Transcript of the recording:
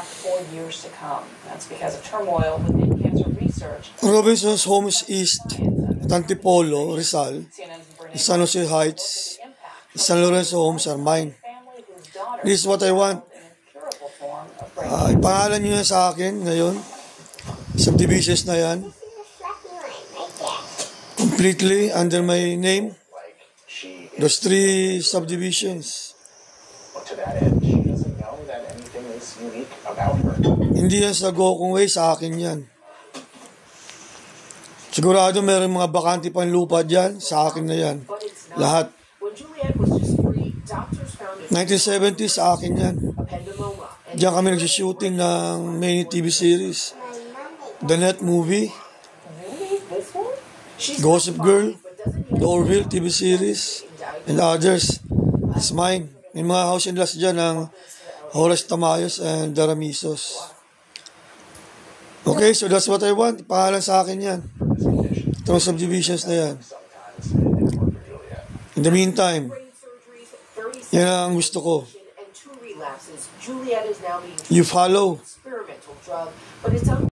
for years to come. That's because of turmoil within cancer research. Robinson's Homes East at Antipolo, Rizal, the San Jose Heights, the San Lorenzo homes are mine. This is what I want. Ipangalan nyo na sa akin ngayon. Subdivisions na yan. Completely under my name. Those 3 subdivisions. Hindi yan sa Gokong Way, sa akin yan. Sigurado meron mga bakante pang lupa dyan, sa akin na yan. Lahat. 1970s, sa akin yan. Diyan kami nagsishooting ng many TV series. The Net Movie, Gossip Girl, The Orville TV series, and others. It's mine. May mga house and lots dyan ng Horace Tamayos and Daramisos. Okay, so that's what I want. Pangalan sa akin yan. Itong subdivisions na yan. In the meantime, yan ang gusto ko. You follow.